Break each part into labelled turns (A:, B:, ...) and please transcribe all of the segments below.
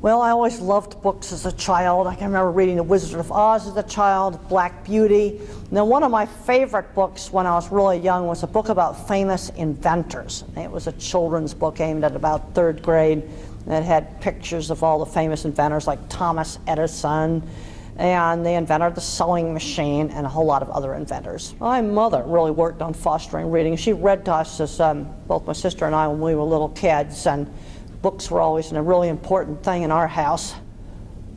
A: Well, I always loved books as a child. I can remember reading The Wizard of Oz as a child, Black Beauty. Now, one of my favorite books when I was really young was a book about famous inventors. It was a children's book aimed at about third grade. It had pictures of all the famous inventors like Thomas Edison, and the inventor of the sewing machine, and a whole lot of other inventors. My mother really worked on fostering reading. She read to us as both my sister and I when we were little kids, and books were always a really important thing in our house.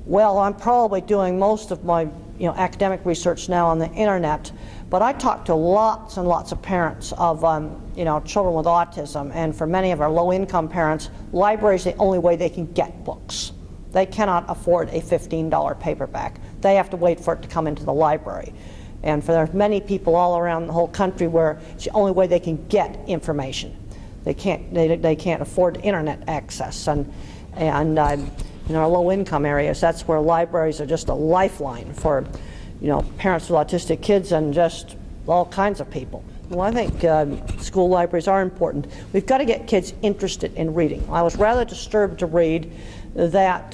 A: Well, I'm probably doing most of my academic research now on the internet, but I talk to lots and lots of parents of children with autism, and for many of our low-income parents, libraries are the only way they can get books. They cannot afford a $15 paperback. They have to wait for it to come into the library. And for there are many people all around the whole country where it's the only way they can get information. They can't afford internet access. And in our low-income areas, that's where libraries are just a lifeline for parents with autistic kids and just all kinds of people. Well, I think school libraries are important. We've got to get kids interested in reading. I was rather disturbed to read that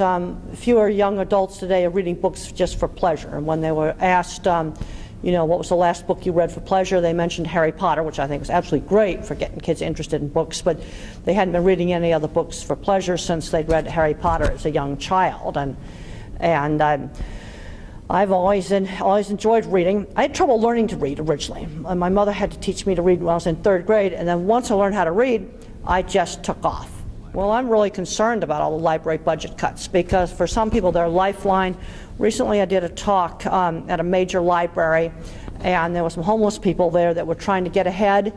A: fewer young adults today are reading books just for pleasure. And when they were asked, what was the last book you read for pleasure, they mentioned Harry Potter, which I think was absolutely great for getting kids interested in books, but they hadn't been reading any other books for pleasure since they'd read Harry Potter as a young child. And I've always enjoyed reading. I had trouble learning to read originally. My mother had to teach me to read when I was in third grade, and then once I learned how to read, I just took off. Well, I'm really concerned about all the library budget cuts because for some people they're a lifeline. Recently I did a talk at a major library, and there were some homeless people there that were trying to get ahead,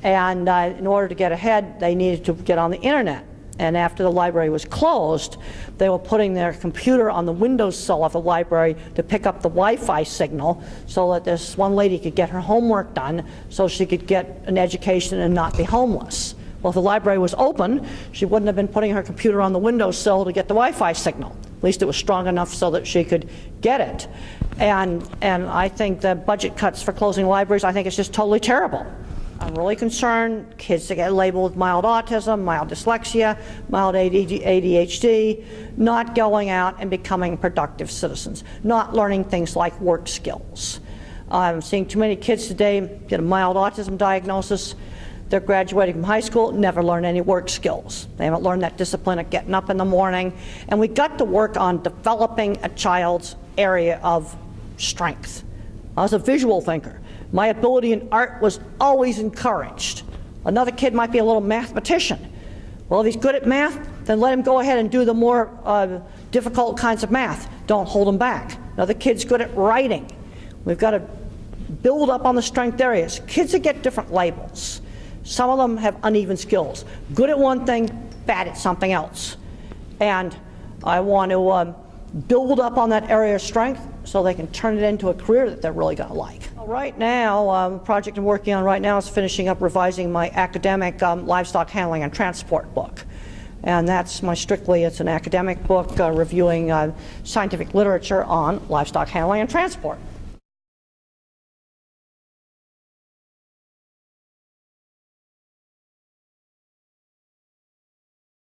A: and in order to get ahead they needed to get on the internet. And after the library was closed, they were putting their computer on the windowsill of the library to pick up the Wi-Fi signal so that this one lady could get her homework done so she could get an education and not be homeless. Well, if the library was open, she wouldn't have been putting her computer on the windowsill to get the Wi-Fi signal. At least it was strong enough so that she could get it. And I think the budget cuts for closing libraries, I think it's just totally terrible. I'm really concerned kids that get labeled with mild autism, mild dyslexia, mild ADHD, not going out and becoming productive citizens, not learning things like work skills. I'm seeing too many kids today get a mild autism diagnosis. They're graduating from high school, never learn any work skills. They haven't learned that discipline of getting up in the morning. And we've got to work on developing a child's area of strength. I was a visual thinker. My ability in art was always encouraged. Another kid might be a little mathematician. Well, if he's good at math, then let him go ahead and do the more difficult kinds of math. Don't hold him back. Another kid's good at writing. We've got to build up on the strength areas. Kids that get different labels. Some of them have uneven skills. Good at one thing, bad at something else. And I want to build up on that area of strength so they can turn it into a career that they're really going to like. Right now, the project I'm working on right now is finishing up revising my academic livestock handling and transport book. And that's it's an academic book reviewing scientific literature on livestock handling and transport.